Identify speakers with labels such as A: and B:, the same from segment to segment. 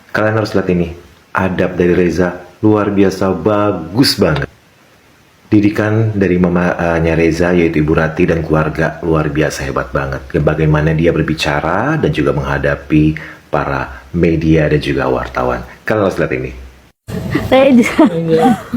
A: Kalian harus lihat ini, adab dari Reza luar biasa bagus banget. Didikan dari mamanya Reza yaitu Ibu Rati dan keluarga luar biasa hebat banget. Bagaimana dia berbicara dan juga menghadapi para media dan juga wartawan. Kalian harus lihat ini.
B: Reza,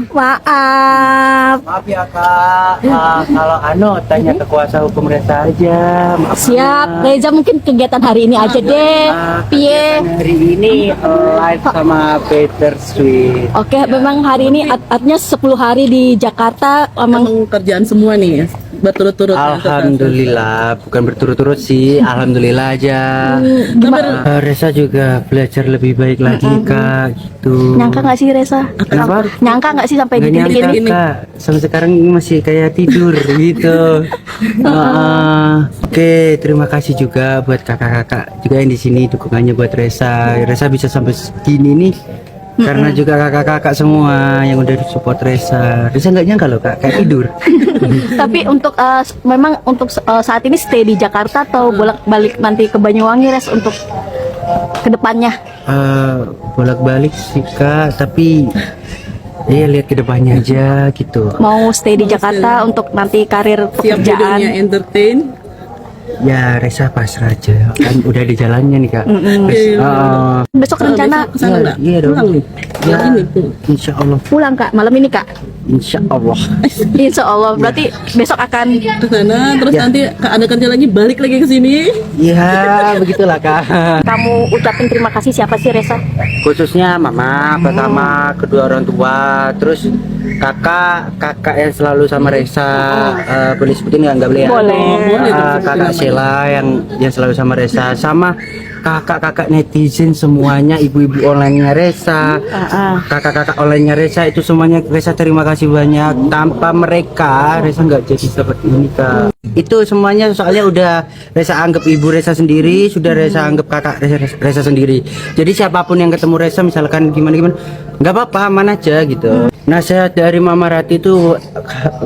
B: maaf.
C: Maaf ya kak, kalau tanya ke kuasa hukum Reza aja. Maaf
B: Siap, Reza mungkin kegiatan hari ini aja deh. Piye?
C: hari ini live sama Peter Sweet.
B: Oke, memang hari ini artinya 10 hari di Jakarta
D: Emang kerjaan semua nih berturut-turut.
C: Alhamdulillah, bukan berturut-turut sih, alhamdulillah aja. Reza juga belajar lebih baik lagi kak, gitu.
B: Nyangka nggak sih Reza?
C: Kenapa?
B: Nyangka nggak sih sampai di
C: Nggak
B: titik
C: nyangka
B: ini?
C: kak, sampai sekarang masih kayak tidur gitu. Oke, terima kasih juga buat kakak-kakak juga yang di sini dukungannya buat Reza. Reza bisa sampai segini nih karena juga kakak-kakak semua yang udah support Reza. Reza nggak nyangka loh kak, kayak tidur.
B: Tapi untuk memang untuk saat ini stay di Jakarta atau bolak-balik nanti ke Banyuwangi Res untuk kedepannya?
C: Bolak-balik sih kak, tapi ya lihat ke depannya aja gitu.
B: Mau stay di Jakarta untuk nanti karir
D: Siap di dunia
B: pekerjaan?
D: entertain.
C: Ya Reza pasrah aja, kan udah di jalannya nih kak.
B: Besok rencana
D: Kesana nggak?
C: Iya dong.
D: Pulang nih.
C: Ya,
D: Ini tuh.
C: insya Allah,
B: pulang Kak, malam ini Kak?
C: insya Allah.
B: Insya Allah, berarti besok akan
D: Ke sana terus nanti Kak ada kerja lagi balik lagi ke sini.
C: Ya begitulah kak.
B: kamu ucapin terima kasih siapa sih Reza?
C: Khususnya mama pertama, kedua orang tua, terus kakak yang selalu sama Reza. Boleh sebutin nggak boleh ya?
B: Boleh.
C: Kakak Sheila yang selalu sama Reza, sama kakak-kakak netizen semuanya, ibu-ibu online-nya Reza, kakak-kakak online-nya Reza, itu semuanya Reza terima kasih banyak. Tanpa mereka Reza nggak jadi seperti ini kak. Itu semuanya soalnya udah Reza anggap ibu Reza sendiri, sudah Reza anggap kakak Reza sendiri. Jadi siapapun yang ketemu Reza misalkan gimana nggak apa-apa, aman aja gitu. Nasihat dari Mama Rati itu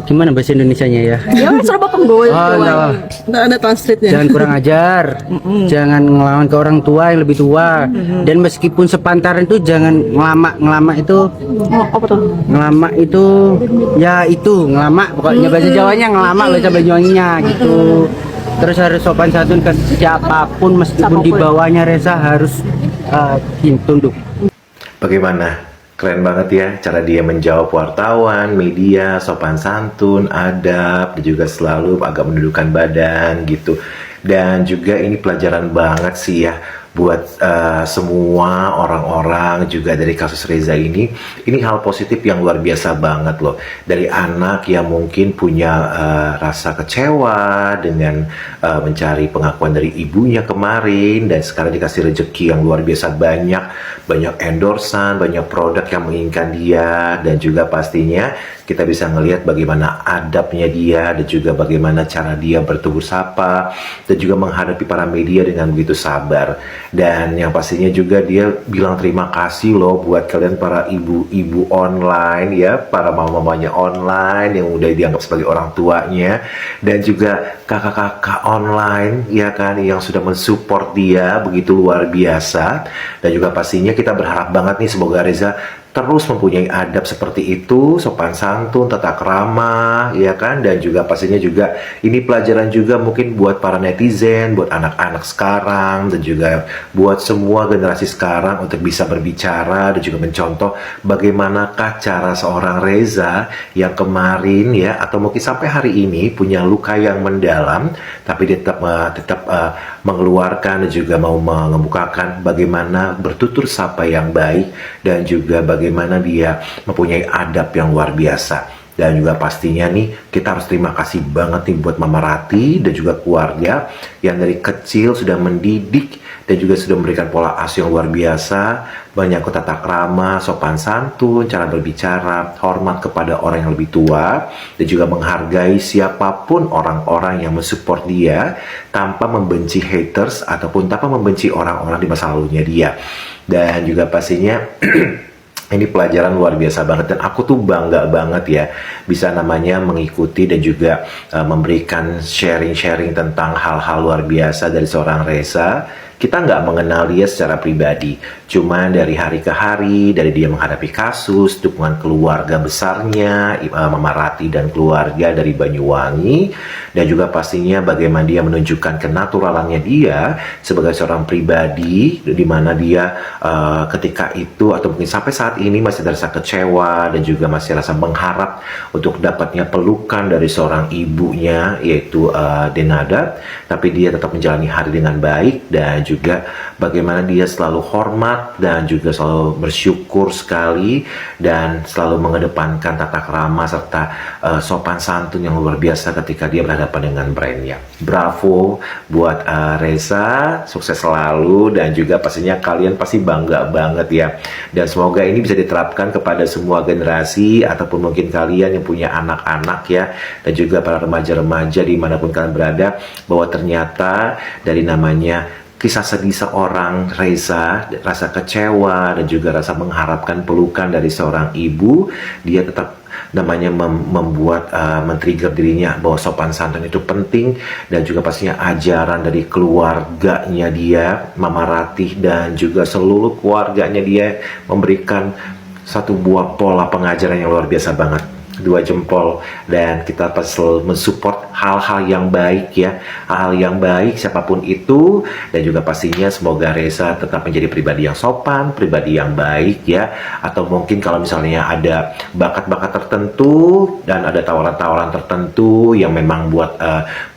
C: gimana bahasa Indonesianya ya?
B: Ya Surabaya penggoy.
D: Nggak ada translate-nya.
C: Jangan kurang ajar, jangan ngelawan ke orang tua yang lebih tua, dan meskipun sepantaran itu jangan ngelama itu,
B: Apa tuh?
C: ngelama itu ya itu ngelama, pokoknya bahasa Jawanya ngelama bahasa Banyuwanginya gitu. Terus harus sopan santun ke siapapun, meskipun di bawahnya Reza harus tunduk.
A: Bagaimana? Keren banget ya cara dia menjawab wartawan, media, sopan santun, adab, dan juga selalu agak mendudukkan badan gitu. Dan juga ini pelajaran banget sih ya buat semua orang-orang juga dari kasus Reza ini hal positif yang luar biasa banget loh, dari anak yang mungkin punya rasa kecewa dengan mencari pengakuan dari ibunya kemarin, dan sekarang dikasih rezeki yang luar biasa banyak endorsan, banyak produk yang menginginkan dia, dan juga pastinya kita bisa ngelihat bagaimana adabnya dia dan juga bagaimana cara dia bertegur sapa dan juga menghadapi para media dengan begitu sabar. Dan yang pastinya juga dia bilang terima kasih loh buat kalian para ibu-ibu online ya, para mama-mamanya online yang udah dianggap sebagai orang tuanya, dan juga kakak-kakak online ya kan yang sudah mensupport dia begitu luar biasa. Dan juga pastinya kita berharap banget nih semoga Reza terus mempunyai adab seperti itu, sopan santun, tata krama, ya kan? Dan juga pastinya juga ini pelajaran juga mungkin buat para netizen, buat anak-anak sekarang, dan juga buat semua generasi sekarang untuk bisa berbicara dan juga mencontoh bagaimanakah cara seorang Reza yang kemarin ya, atau mungkin sampai hari ini punya luka yang mendalam, tapi dia tetap mengeluarkan dan juga mau mengemukakan bagaimana bertutur sapa yang baik, dan juga bagaimana dia mempunyai adab yang luar biasa. Dan juga pastinya nih kita harus terima kasih banget nih buat Mama Rati dan juga keluarga yang dari kecil sudah mendidik dan juga sudah memberikan pola asuh yang luar biasa, banyak tata krama, sopan santun, cara berbicara, hormat kepada orang yang lebih tua, dan juga menghargai siapapun orang-orang yang mensupport dia tanpa membenci haters ataupun tanpa membenci orang-orang di masa lalunya dia. Dan juga pastinya ini pelajaran luar biasa banget, dan aku tuh bangga banget ya bisa namanya mengikuti dan juga memberikan sharing-sharing tentang hal-hal luar biasa dari seorang Reza, kita nggak mengenal dia secara pribadi. Cuman dari hari ke hari, dari dia menghadapi kasus, dukungan keluarga besarnya, Mama Rati dan keluarga dari Banyuwangi, dan juga pastinya bagaimana dia menunjukkan kenaturalannya dia sebagai seorang pribadi, di mana dia ketika itu atau mungkin sampai saat ini masih terasa kecewa dan juga masih rasa mengharap untuk dapatnya pelukan dari seorang ibunya, yaitu Denada, tapi dia tetap menjalani hari dengan baik, dan juga bagaimana dia selalu hormat dan juga selalu bersyukur sekali dan selalu mengedepankan tata krama serta sopan santun yang luar biasa ketika dia berhadapan dengan brandnya. Bravo buat Reza, sukses selalu, dan juga pastinya kalian pasti bangga banget ya, dan semoga ini bisa diterapkan kepada semua generasi ataupun mungkin kalian yang punya anak-anak ya, dan juga para remaja-remaja dimanapun kalian berada, bahwa ternyata dari namanya kisah sedih seorang Reza, rasa kecewa dan juga rasa mengharapkan pelukan dari seorang ibu, dia tetap namanya membuat men-trigger dirinya bahwa sopan santun itu penting, dan juga pastinya ajaran dari keluarganya dia, Mama Ratih dan juga seluruh keluarganya dia memberikan satu buah pola pengajaran yang luar biasa banget. 2 jempol, dan kita pasti selalu mensupport hal-hal yang baik ya, hal-hal yang baik siapapun itu, dan juga pastinya semoga Reza tetap menjadi pribadi yang sopan, pribadi yang baik ya, atau mungkin kalau misalnya ada bakat-bakat tertentu dan ada tawaran-tawaran tertentu yang memang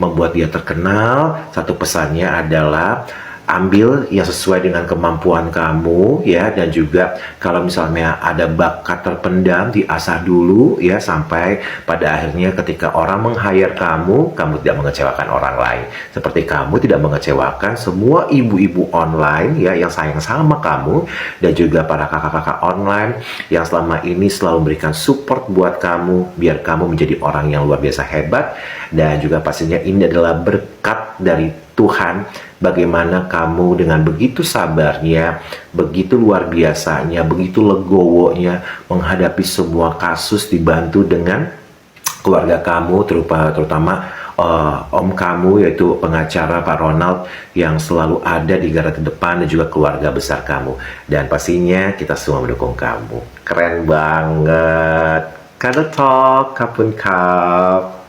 A: membuat dia terkenal, satu pesannya adalah ambil yang sesuai dengan kemampuan kamu ya, dan juga kalau misalnya ada bakat terpendam diasah dulu ya, sampai pada akhirnya ketika orang meng-hire kamu tidak mengecewakan orang lain, seperti kamu tidak mengecewakan semua ibu-ibu online ya yang sayang sama kamu, dan juga para kakak-kakak online yang selama ini selalu memberikan support buat kamu biar kamu menjadi orang yang luar biasa hebat. Dan juga pastinya ini adalah berkat dari Tuhan, bagaimana kamu dengan begitu sabarnya, begitu luar biasanya, begitu legowonya menghadapi semua kasus, dibantu dengan keluarga kamu, terutama om kamu yaitu pengacara Pak Ronald yang selalu ada di garda terdepan, dan juga keluarga besar kamu, dan pastinya kita semua mendukung kamu. Keren banget. Kada Talk, Kapun Kap.